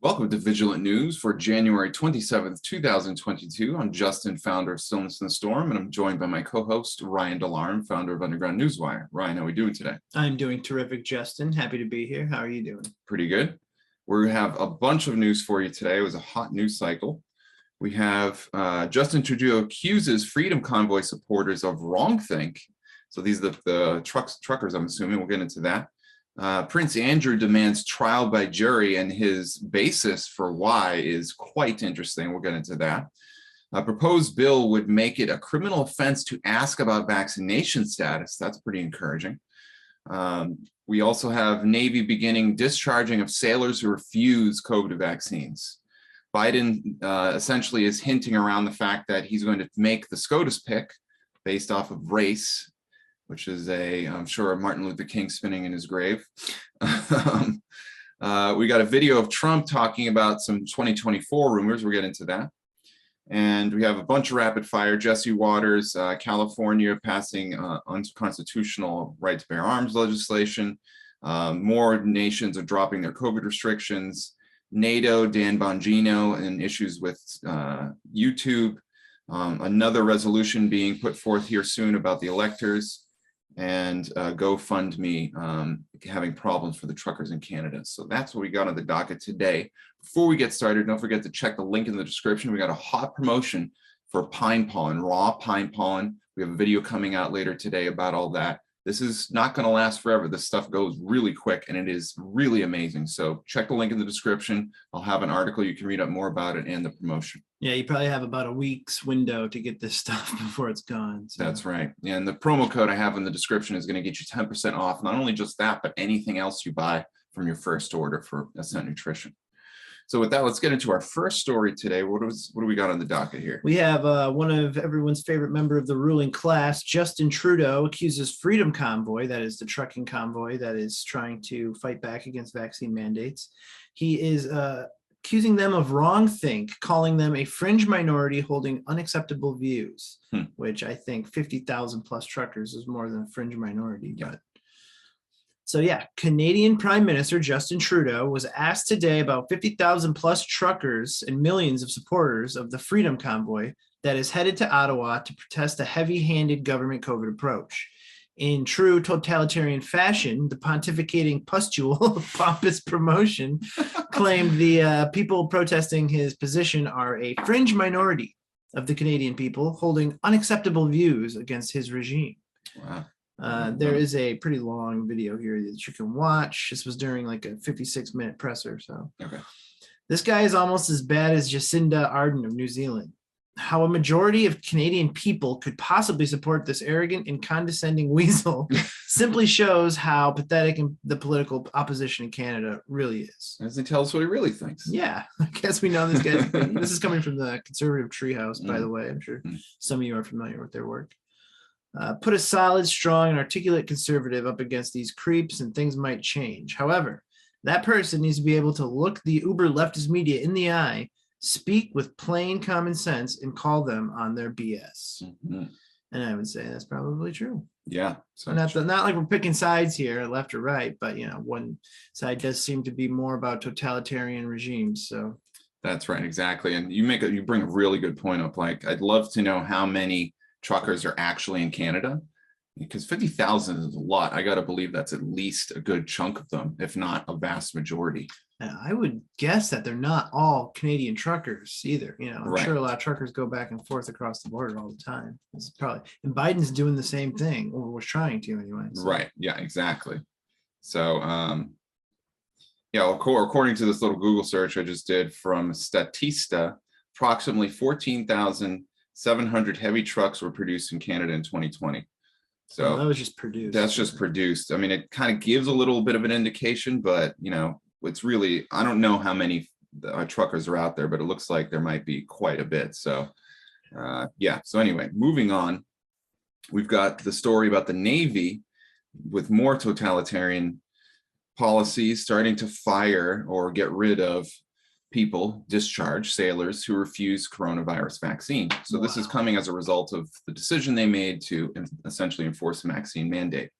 Welcome to Vigilant News for January 27th, 2022. I'm Justin, founder of Stillness in the Storm, and I'm joined by my co-host, Ryan DeLarm, founder of Underground Newswire. Ryan, how are we doing today? I'm doing terrific, Justin. Happy to be here. How are you doing? Pretty good. We have a bunch of news for you today. It was a hot news cycle. We have Justin Trudeau accuses Freedom Convoy supporters of wrongthink. So these are the truckers, I'm assuming. We'll get into that. Prince Andrew demands trial by jury, and his basis for why is quite interesting. We'll get into that. A proposed bill would make it a criminal offense to ask about vaccination status. That's pretty encouraging. We also have Navy beginning discharging of sailors who refuse COVID vaccines. Biden essentially is hinting around the fact that he's going to make the SCOTUS pick based off of race, which is I'm sure, Martin Luther King spinning in his grave. We got a video of Trump talking about some 2024 rumors. We'll get into that. And we have a bunch of rapid fire. Jesse Waters, California passing unconstitutional right to bear arms legislation. More nations are dropping their COVID restrictions. NATO, Dan Bongino, and issues with YouTube. Another resolution being put forth here soon about the electors. And GoFundMe having problems for the truckers in Canada. So that's what we got on the docket today. Before we get started, don't forget to check the link in the description. We got a hot promotion for pine pollen, raw pine pollen. We have a video coming out later today about all that. This is not going to last forever. This stuff goes really quick and it is really amazing. So check the link in the description. I'll have an article. You can read up more about it and the promotion. Yeah, you probably have about a week's window to get this stuff before it's gone. So. That's right. And the promo code I have in the description is going to get you 10% off. Not only just that, but anything else you buy from your first order for Ascent Nutrition. So with that, let's get into our first story today. What do we got on the docket here? We have one of everyone's favorite member of the ruling class, Justin Trudeau, accuses Freedom Convoy, that is the trucking convoy that is trying to fight back against vaccine mandates. He is accusing them of wrongthink, calling them a fringe minority holding unacceptable views, which I think 50,000 plus truckers is more than a fringe minority. Yeah. But so yeah, Canadian Prime Minister Justin Trudeau was asked today about 50,000 plus truckers and millions of supporters of the Freedom Convoy that is headed to Ottawa to protest a heavy-handed government COVID approach. In true totalitarian fashion, the pontificating pustule of pompous promotion claimed the people protesting his position are a fringe minority of the Canadian people holding unacceptable views against his regime. Wow. There is a pretty long video here that you can watch. This was during like a 56-minute presser. So okay. This guy is almost as bad as Jacinda Ardern of New Zealand. How a majority of Canadian people could possibly support this arrogant and condescending weasel simply shows how pathetic the political opposition in Canada really is. Doesn't tell us what he really thinks. Yeah, I guess we know this guy. This is coming from the Conservative Treehouse, by the way. I'm sure some of you are familiar with their work. Put a solid, strong, and articulate conservative up against these creeps and things might change. However, that person needs to be able to look the uber leftist media in the eye, speak with plain common sense, and call them on their BS. And I would say that's probably true. Yeah. So not like we're picking sides here, left or right, but one side does seem to be more about totalitarian regimes. So that's right, exactly. And you bring a really good point up. Like, I'd love to know how many truckers are actually in Canada, because 50,000 is a lot. I got to believe that's at least a good chunk of them, if not a vast majority. I would guess that they're not all Canadian truckers either. I'm sure a lot of truckers go back and forth across the border all the time. It's probably, and Biden's doing the same thing, or was trying to anyway. So. Right. Yeah, exactly. So, according to this little Google search I just did from Statista, approximately 14,700 heavy trucks were produced in Canada in 2020. So that was just produced. That's just produced. I mean, it kind of gives a little bit of an indication, but it's really, I don't know how many truckers are out there, but it looks like there might be quite a bit. So yeah. So anyway, moving on, we've got the story about the Navy with more totalitarian policies starting to fire or get rid of discharge sailors who refuse coronavirus vaccine. So this is coming as a result of the decision they made to essentially enforce a vaccine mandate.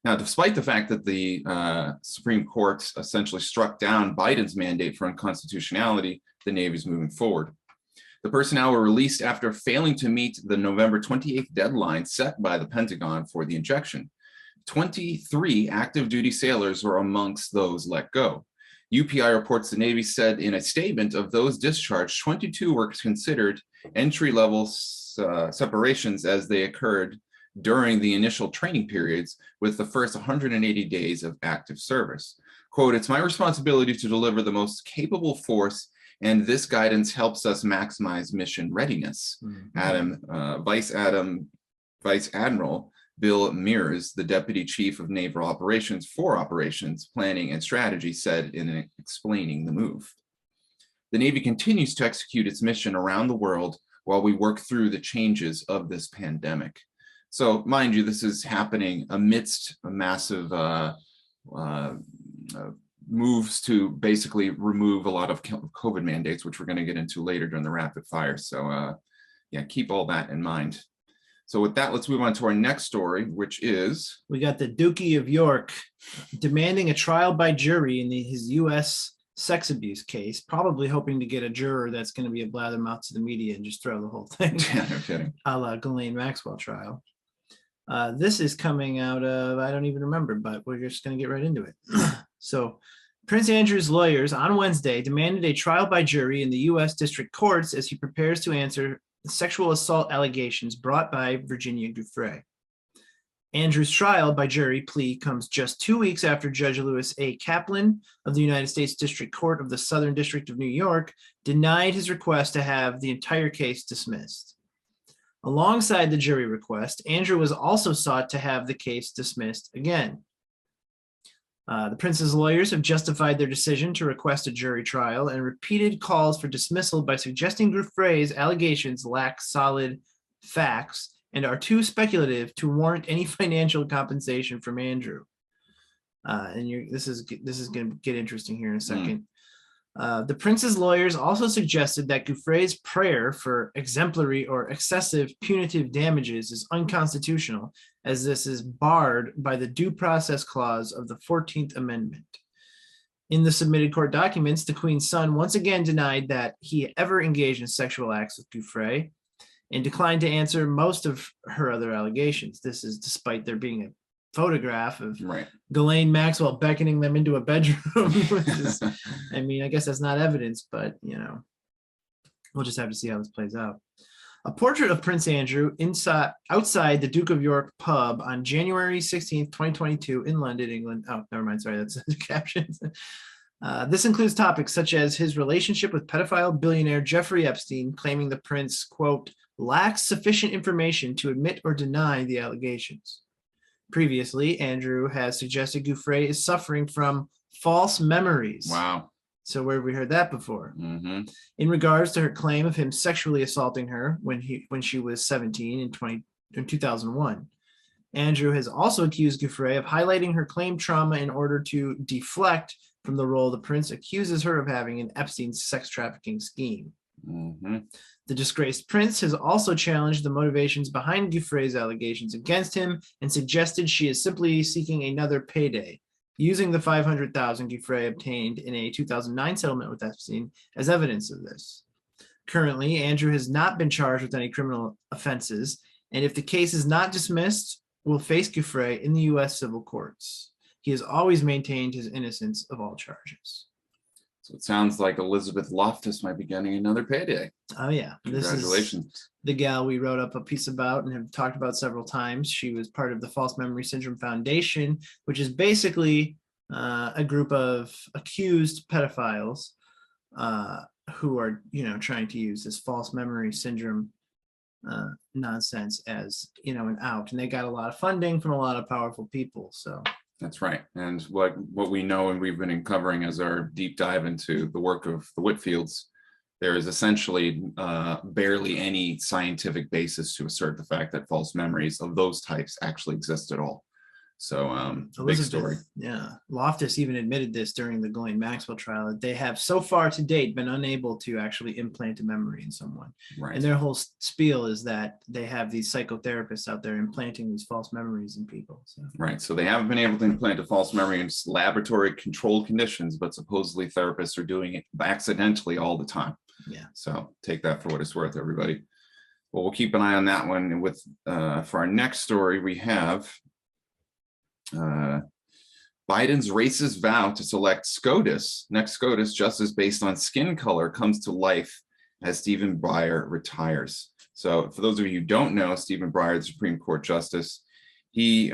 Now, despite the fact that the Supreme Court essentially struck down Biden's mandate for unconstitutionality, the Navy is moving forward. The personnel were released after failing to meet the November 28th deadline set by the Pentagon for the injection. 23 active duty sailors were amongst those let go. UPI reports the Navy said in a statement of those discharged, 22 were considered entry-level separations as they occurred during the initial training periods with the first 180 days of active service. Quote, "It's my responsibility to deliver the most capable force, and this guidance helps us maximize mission readiness." Vice Admiral Bill Mears, the Deputy Chief of Naval Operations for Operations, Planning and Strategy, said in explaining the move. The Navy continues to execute its mission around the world while we work through the changes of this pandemic. So mind you, this is happening amidst a massive moves to basically remove a lot of COVID mandates, which we're going to get into later during the rapid fire. So yeah, keep all that in mind. So with that, let's move on to our next story, which is... We got the Dookie of York demanding a trial by jury in his U.S. sex abuse case, probably hoping to get a juror that's going to be a blabbermouth to the media and just throw the whole thing. Yeah, no kidding. A la Ghislaine Maxwell trial. This is coming out of, I don't even remember, but we're just going to get right into it. So Prince Andrew's lawyers on Wednesday demanded a trial by jury in the U.S. district courts as he prepares to answer the sexual assault allegations brought by Virginia Giuffre. Andrew's trial by jury plea comes just 2 weeks after Judge Lewis A. Kaplan of the United States District Court of the Southern District of New York denied his request to have the entire case dismissed. Alongside the jury request, Andrew was also sought to have the case dismissed again. The prince's lawyers have justified their decision to request a jury trial and repeated calls for dismissal by suggesting Giuffre's allegations lack solid facts and are too speculative to warrant any financial compensation from Andrew. This is going to get interesting here in a second. The prince's lawyers also suggested that Giuffre's prayer for exemplary or excessive punitive damages is unconstitutional, as this is barred by the Due Process Clause of the 14th Amendment. In the submitted court documents, the Queen's son once again denied that he ever engaged in sexual acts with Giuffre and declined to answer most of her other allegations. This is despite there being a photograph of Ghislaine Maxwell beckoning them into a bedroom. Which is, I mean, I guess that's not evidence, but you know, we'll just have to see how this plays out. A portrait of Prince Andrew outside the Duke of York pub on January 16th, 2022 in London, England. Oh, never mind. Sorry, that's the captions. This includes topics such as his relationship with pedophile billionaire Jeffrey Epstein, claiming the prince, quote, lacks sufficient information to admit or deny the allegations. Previously, Andrew has suggested Giuffre is suffering from false memories. Wow. So where have we heard that before? In regards to her claim of him sexually assaulting her when she was 17 in 2001. Andrew has also accused Giuffre of highlighting her claimed trauma in order to deflect from the role the prince accuses her of having in Epstein's sex trafficking scheme. The disgraced prince has also challenged the motivations behind Giuffre's allegations against him and suggested she is simply seeking another payday, using the $500,000 Giuffre obtained in a 2009 settlement with Epstein as evidence of this. Currently, Andrew has not been charged with any criminal offenses, and if the case is not dismissed, will face Giuffre in the U.S. civil courts. He has always maintained his innocence of all charges. So it sounds like Elizabeth Loftus might be getting another payday. Oh yeah. Congratulations. This is the gal we wrote up a piece about and have talked about several times. She was part of the False Memory Syndrome Foundation, which is basically a group of accused pedophiles who are, trying to use this false memory syndrome nonsense as, an out. And they got a lot of funding from a lot of powerful people. So that's right. And what we know and we've been covering as our deep dive into the work of the Whitfields, there is essentially barely any scientific basis to assert the fact that false memories of those types actually exist at all. So big story. Yeah. Loftus even admitted this during the Ghislaine Maxwell trial, that they have so far to date been unable to actually implant a memory in someone. Right. And their whole spiel is that they have these psychotherapists out there implanting these false memories in people. So. Right. So they haven't been able to implant a false memory in laboratory controlled conditions, but supposedly therapists are doing it accidentally all the time. Yeah. So take that for what it's worth, everybody. Well, we'll keep an eye on that one. And with for our next story, we have Biden's racist vow to select SCOTUS, next SCOTUS justice based on skin color comes to life as Stephen Breyer retires. So for those of you who don't know, Stephen Breyer, the Supreme Court justice, he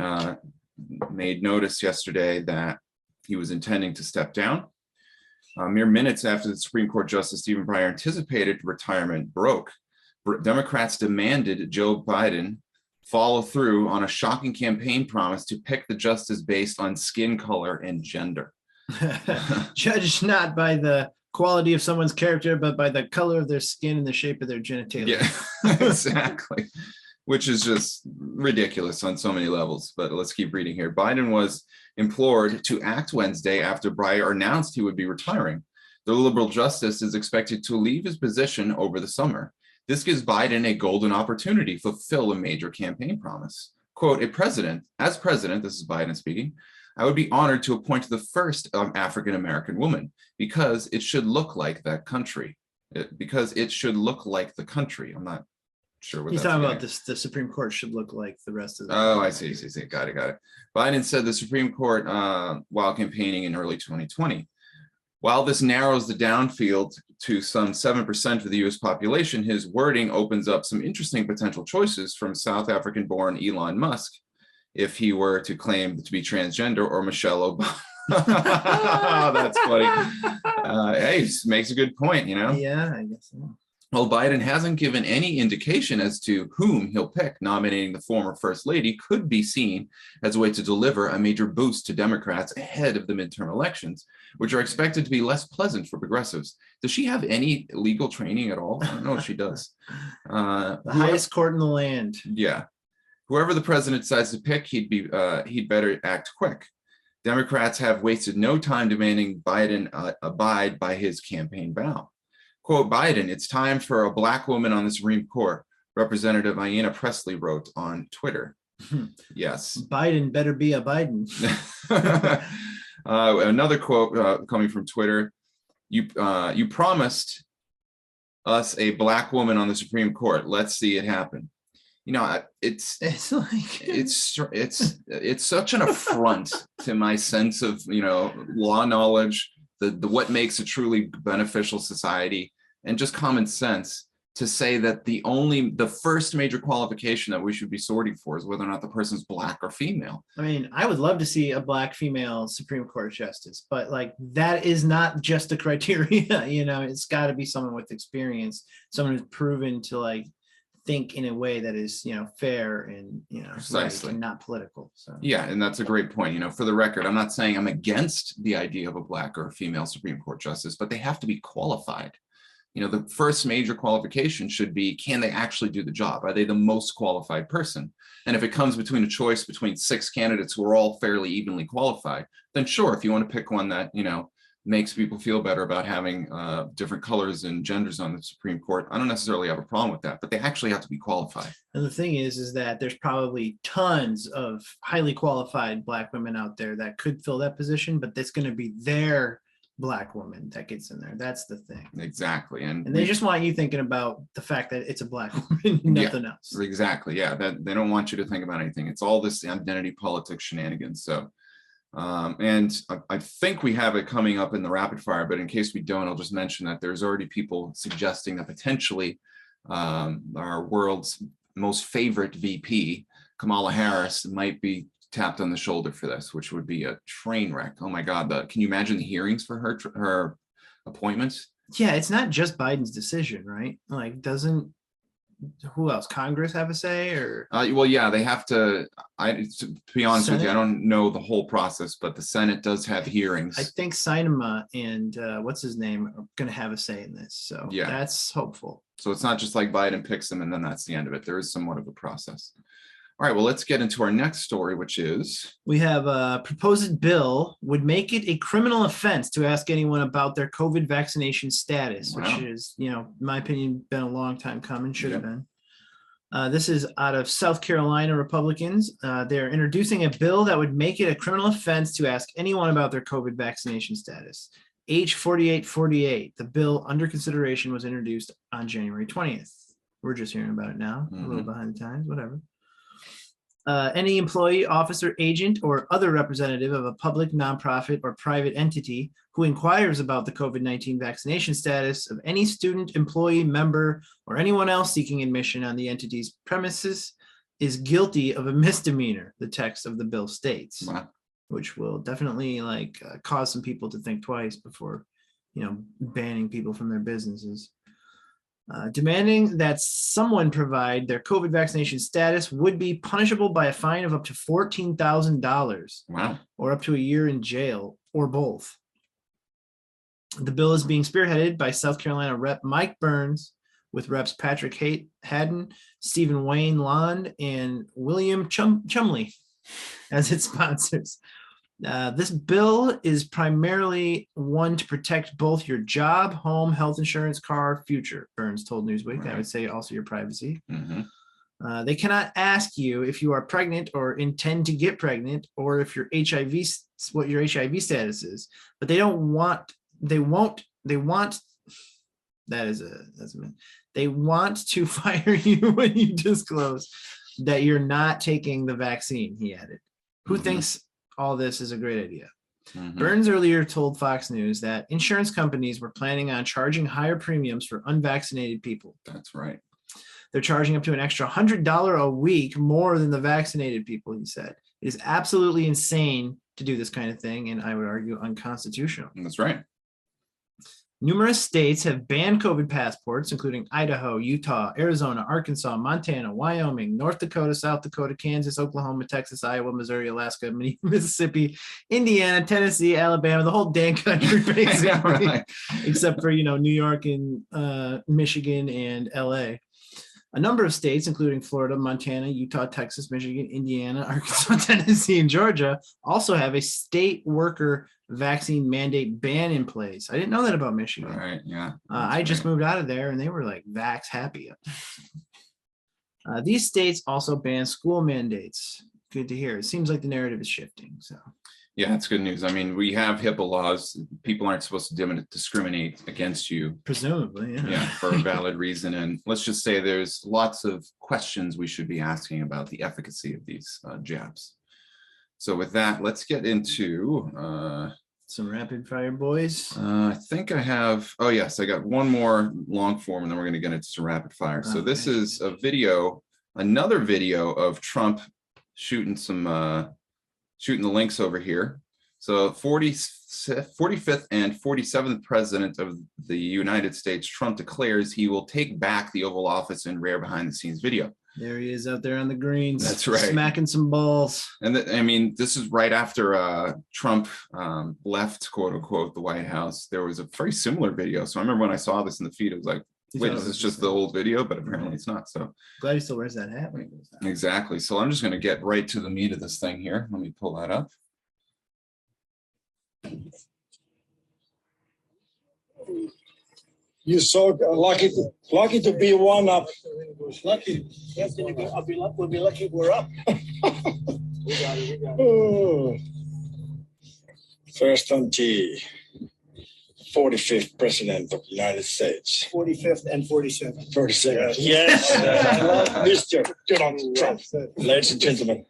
made notice yesterday that he was intending to step down. Mere minutes after the Supreme Court Justice Stephen Breyer anticipated retirement broke, Democrats demanded Joe Biden follow through on a shocking campaign promise to pick the justice based on skin color and gender. Judged not by the quality of someone's character, but by the color of their skin and the shape of their genitalia. Yeah, exactly. Which is just ridiculous on so many levels. But let's keep reading here. Biden was implored to act Wednesday after Breyer announced he would be retiring. The liberal justice is expected to leave his position over the summer. This gives Biden a golden opportunity to fulfill a major campaign promise. Quote, as president, this is Biden speaking, I would be honored to appoint the first African-American woman because it should look like that country. Because it should look like the country. I'm not sure what he's that's talking about. This, the Supreme Court should look like the rest of the I see. Got it. Biden said the Supreme Court while campaigning in early 2020. While this narrows the downfield to some 7% of the US population, his wording opens up some interesting potential choices from South African-born Elon Musk, if he were to claim to be transgender, or Michelle Obama. That's funny. Hey, makes a good point, you know? Yeah, I guess so. Well, Biden hasn't given any indication as to whom he'll pick. Nominating the former First Lady could be seen as a way to deliver a major boost to Democrats ahead of the midterm elections, which are expected to be less pleasant for progressives. Does she have any legal training at all? I don't know if she does. The highest court in the land. Yeah. Whoever the president decides to pick, he'd better act quick. Democrats have wasted no time demanding Biden abide by his campaign vow. Quote, Biden, it's time for a Black woman on the Supreme Court, Representative Ayanna Pressley wrote on Twitter. Yes. Biden better be a Biden. Another quote coming from Twitter, you promised us a Black woman on the Supreme Court. Let's see it happen. You know, it's such an affront to my sense of, you know, law knowledge, the what makes a truly beneficial society, and just common sense to say that the first major qualification that we should be sorting for is whether or not the person's Black or female. I mean, I would love to see a Black female Supreme Court justice, but like that is not just a criteria. You know, it's got to be someone with experience, someone who's proven to like think in a way that is, you know, fair and, you know, precisely, right, and not political. So yeah, and that's a great point. You know, for the record, I'm not saying I'm against the idea of a Black or a female Supreme Court justice, but they have to be qualified. You know, the first major qualification should be, can they actually do the job? Are they the most qualified person? And if it comes between a choice between 6 candidates who are all fairly evenly qualified, then sure, if you want to pick one that, you know, makes people feel better about having different colors and genders on the Supreme Court, I don't necessarily have a problem with that, but they actually have to be qualified. And the thing is that there's probably tons of highly qualified Black women out there that could fill that position, but that's going to be their Black woman that gets in there. That's the thing. Exactly. And they just want you thinking about the fact that it's a Black woman, nothing else. Exactly. Yeah. That they don't want you to think about anything. It's all this identity politics shenanigans. So and I think we have it coming up in the rapid fire, but in case we don't, I'll just mention that there's already people suggesting that potentially our world's most favorite VP, Kamala Harris, might be tapped on the shoulder for this, which would be a train wreck. Oh my God. Can you imagine the hearings for her appointments? Yeah. It's not just Biden's decision, right? Like, who else? Congress have a say, or? Well, yeah, they have to. To be honest with you, I don't know the whole process, but the Senate does have hearings. I think Sinema and what's his name are going to have a say in this. So yeah, that's hopeful. So it's not just like Biden picks them and then that's the end of it. There is somewhat of a process. All right, well, let's get into our next story, which is We have a proposed bill would make it a criminal offense to ask anyone about their COVID vaccination status, Wow. which is, you know, in my opinion, been a long time coming, should have Yep. been. This is out of South Carolina Republicans. They're introducing a bill that would make it a criminal offense to ask anyone about their COVID vaccination status. H 4848. The bill under consideration was introduced on January 20th. We're just hearing about it now, a little behind the times, whatever. Any employee, officer, agent, or other representative of a public, nonprofit, or private entity who inquires about the COVID-19 vaccination status of any student, employee, member, or anyone else seeking admission on the entity's premises is guilty of a misdemeanor, the text of the bill states, wow. which will definitely cause some people to think twice before, you know, banning people from their businesses. Demanding that someone provide their COVID vaccination status would be punishable by a fine of up to $14,000 Wow. or up to a year in jail or both. The bill is being spearheaded by South Carolina Rep. Mike Burns, with Reps. Patrick Haddon, Stephen Wayne Lond, and William Chumley as its sponsors. This bill is primarily one to protect both your job, home, health insurance, car, future, Burns told Newsweek. Right. I would say also your privacy. Mm-hmm. They cannot ask you if you are pregnant or intend to get pregnant, or if your HIV, what your HIV status is, but they want to fire you when you disclose that you're not taking the vaccine, he added. Who thinks all this is a great idea? Burns earlier told Fox News that insurance companies were planning on charging higher premiums for unvaccinated people. That's right. They're charging up to an extra $100 a week more than the vaccinated people, he said. It is absolutely insane to do this kind of thing, and I would argue unconstitutional. That's right. Numerous states have banned COVID passports, including Idaho, Utah, Arizona, Arkansas, Montana, Wyoming, North Dakota, South Dakota, Kansas, Oklahoma, Texas, Iowa, Missouri, Alaska, Mississippi, Indiana, Tennessee, Alabama, the whole dang country, basically, Right. except for, you know, New York and Michigan and LA. A number of states, including Florida, Montana, Utah, Texas, Michigan, Indiana, Arkansas, Tennessee, and Georgia, also have a state worker vaccine mandate ban in place. I didn't know that about Michigan. Right. Yeah. I just moved out of there, and they were like vax happy. These states also ban school mandates. Good to hear. It seems like the narrative is shifting. So. Yeah, it's good news. I mean, we have HIPAA laws. People aren't supposed to discriminate against you. Presumably, yeah. Yeah, for a valid reason. And let's just say there's lots of questions we should be asking about the efficacy of these jabs. So with that, let's get into some rapid fire, boys. I think I have, oh yes, I got one more long form and then we're going to get into some rapid fire. So this is a video, another video of Trump shooting some shooting the links over here. So 45th and 47th president of the United States, Trump declares he will take back the Oval Office in rare behind the scenes video. There he is out there on the greens. That's right. Smacking some balls. And I mean, this is right after Trump left, quote unquote, the White House. There was a very similar video. So I remember when I saw this in the feed, it was like, wait, is this just the old video? But apparently it's not. So glad he still wears that hat when he goes down. Exactly. So I'm just going to get right to the meat of this thing here. Let me pull that up. You're so lucky to be one up. Lucky. We'll be lucky we're up. Oh. First on T, 45th President of the United States. 45th and 47th. 47th. Yes. I love Mr. Donald Trump. Ladies and gentlemen,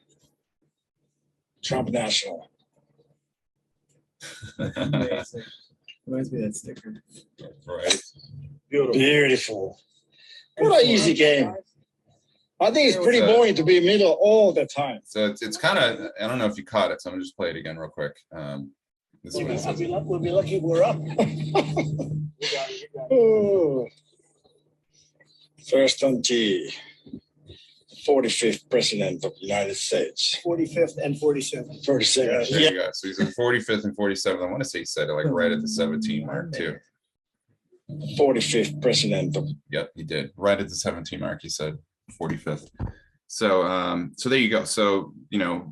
Trump National. Amazing. Reminds me of that sticker. Right. Beautiful. What an easy game. I think it's pretty boring to be middle all the time. So it's kind of, I don't know if you caught it, so I'm gonna just play it again real quick. This We'll one be lucky we're up. Oh. First on T, 45th President of the United States. 45th and 47th. 47th. there you go. So he's in 45th and 47th. I want to say he said it like right at the 17 mark too. 45th President of Yep, he did. Right at the 17 mark, he said 45th. So there you go. So,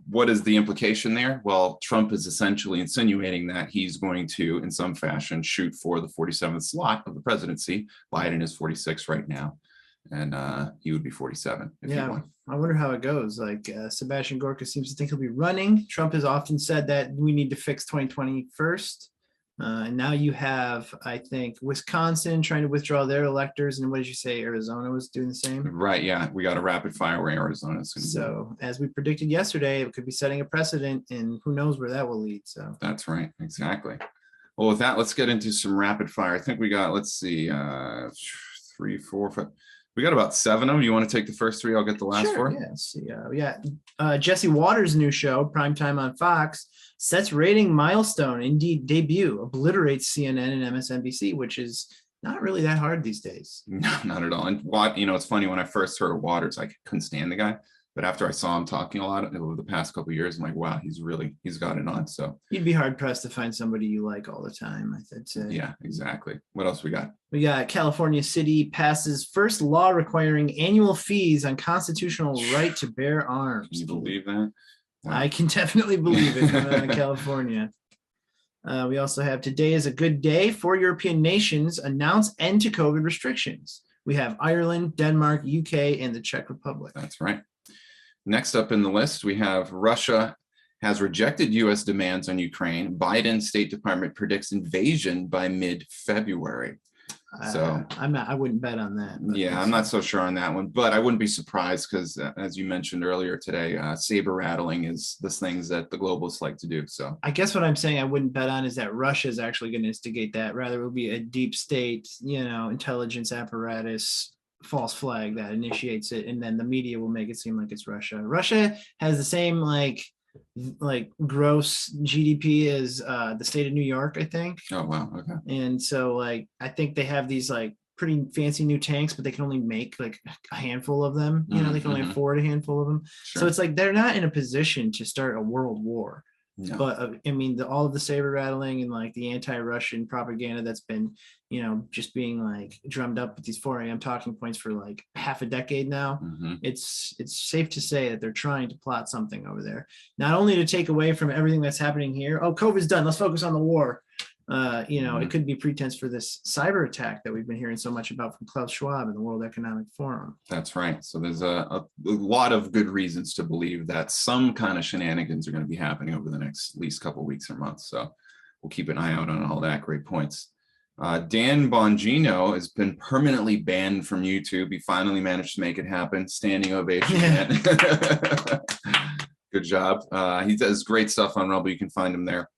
what is the implication there? Well, Trump is essentially insinuating that he's going to, in some fashion, shoot for the 47th slot of the presidency. Biden is 46 right now, and he would be 47 if he won. I wonder how it goes. Like Sebastian Gorka seems to think he'll be running. Trump has often said that we need to fix 2020 first. And now you have, I think, Wisconsin trying to withdraw their electors. And what did you say? Arizona was doing the same? Right. Yeah. We got a rapid fire where Arizona is going to So as we predicted yesterday, it could be setting a precedent, and who knows where that will lead. So that's right. Exactly. Well, with that, let's get into some rapid fire. I think we got, let's see, 3, 4, 5. We got about 7 of them. You want to take the first 3? I'll get the last 4. Yeah. See, Jesse Waters' new show, Primetime on Fox, sets rating Milestone indeed debut, obliterates CNN and MSNBC, which is not really that hard these days. No, not at all. And it's funny, when I first heard of Waters, I couldn't stand the guy. But after I saw him talking a lot over the past couple of years, I'm like, wow, he's got it on. So you'd be hard pressed to find somebody you like all the time, I'd say. Yeah, exactly. What else we got? We got California City passes first law requiring annual fees on constitutional right to bear arms. Can you believe that? Wow. I can definitely believe it coming out of California. We also have today is a good day for European nations announce end to COVID restrictions. We have Ireland, Denmark, UK, and the Czech Republic. That's right. Next up in the list, we have Russia has rejected U.S. demands on Ukraine. Biden State Department predicts invasion by mid-February. So I wouldn't bet on that. Yeah, I'm not so sure on that one, but I wouldn't be surprised because, as you mentioned earlier today, saber rattling is the things that the globalists like to do. So I guess what I'm saying I wouldn't bet on is that Russia is actually going to instigate that. Rather, it will be a deep state, intelligence apparatus false flag that initiates it, and then the media will make it seem like it's Russia. Russia has the same like gross GDP as the state of New York, I think. Oh wow, okay. And so I think they have these pretty fancy new tanks, but they can only make a handful of them. They can only afford a handful of them. Sure. So it's they're not in a position to start a world war. No. But all of the saber rattling and the anti-Russian propaganda that's been, just being drummed up with these 4 a.m. talking points for half a decade now. Mm-hmm. It's safe to say that they're trying to plot something over there, not only to take away from everything that's happening here. Oh, COVID's done. Let's focus on the war. Mm-hmm. It could be pretense for this cyber attack that we've been hearing so much about from Klaus Schwab and the World Economic Forum. That's right. So there's a lot of good reasons to believe that some kind of shenanigans are going to be happening over the next at least couple of weeks or months. So we'll keep an eye out on all that. Great points. Dan Bongino has been permanently banned from YouTube. He finally managed to make it happen. Standing ovation. Yeah. Good job. He does great stuff on Rumble. You can find him there.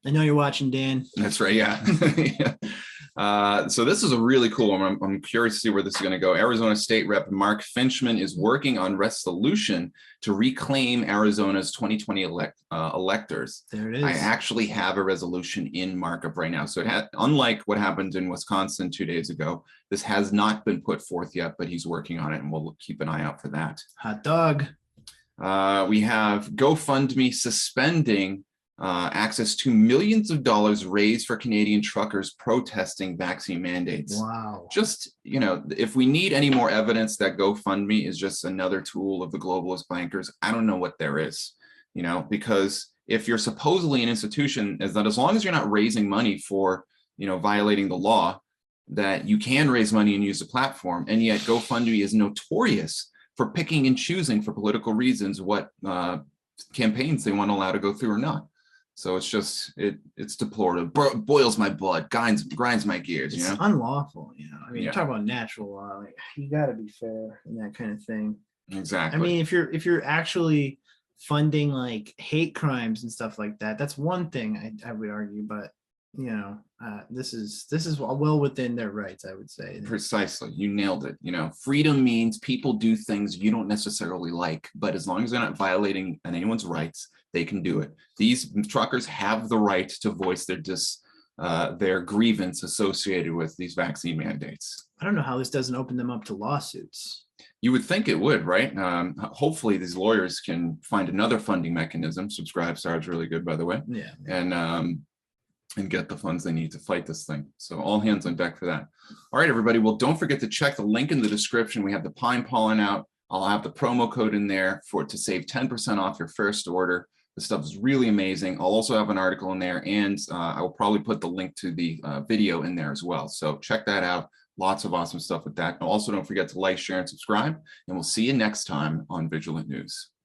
I know you're watching, Dan. That's right. Yeah. Yeah. So this is a really cool one. I'm curious to see where this is going to go. Arizona State Rep Mark Finchman is working on resolution to reclaim Arizona's 2020 electors. There it is. I actually have a resolution in markup right now. So unlike what happened in Wisconsin 2 days ago, this has not been put forth yet, but he's working on it, and we'll keep an eye out for that. Hot dog. We have GoFundMe suspending access to millions of dollars raised for Canadian truckers protesting vaccine mandates. Wow. Just, if we need any more evidence that GoFundMe is just another tool of the globalist bankers, I don't know what there is, because if you're supposedly an institution, is that as long as you're not raising money for, violating the law, that you can raise money and use the platform. And yet GoFundMe is notorious for picking and choosing for political reasons what campaigns they want to allow to go through or not. So it's just, it's deplorable, boils my blood, grinds my gears, It's unlawful, you talk about natural law, you got to be fair and that kind of thing. Exactly. If you're actually funding hate crimes and stuff like that, that's one thing I would argue, but this is well within their rights, I would say. Precisely. You nailed it. Freedom means people do things you don't necessarily like, but as long as they're not violating anyone's rights, they can do it. These truckers have the right to voice their grievance associated with these vaccine mandates. I don't know how this doesn't open them up to lawsuits. You would think it would, right? Hopefully these lawyers can find another funding mechanism. Subscribe really good, by the way. Yeah. And get the funds they need to fight this thing. So all hands on deck for that. All right, everybody. Well, don't forget to check the link in the description. We have the pine pollen out. I'll have the promo code in there to save 10% off your first order. The stuff is really amazing. I'll also have an article in there, and I will probably put the link to the video in there as well. So check that out. Lots of awesome stuff with that. And also don't forget to like, share, and subscribe. And we'll see you next time on Vigilant News.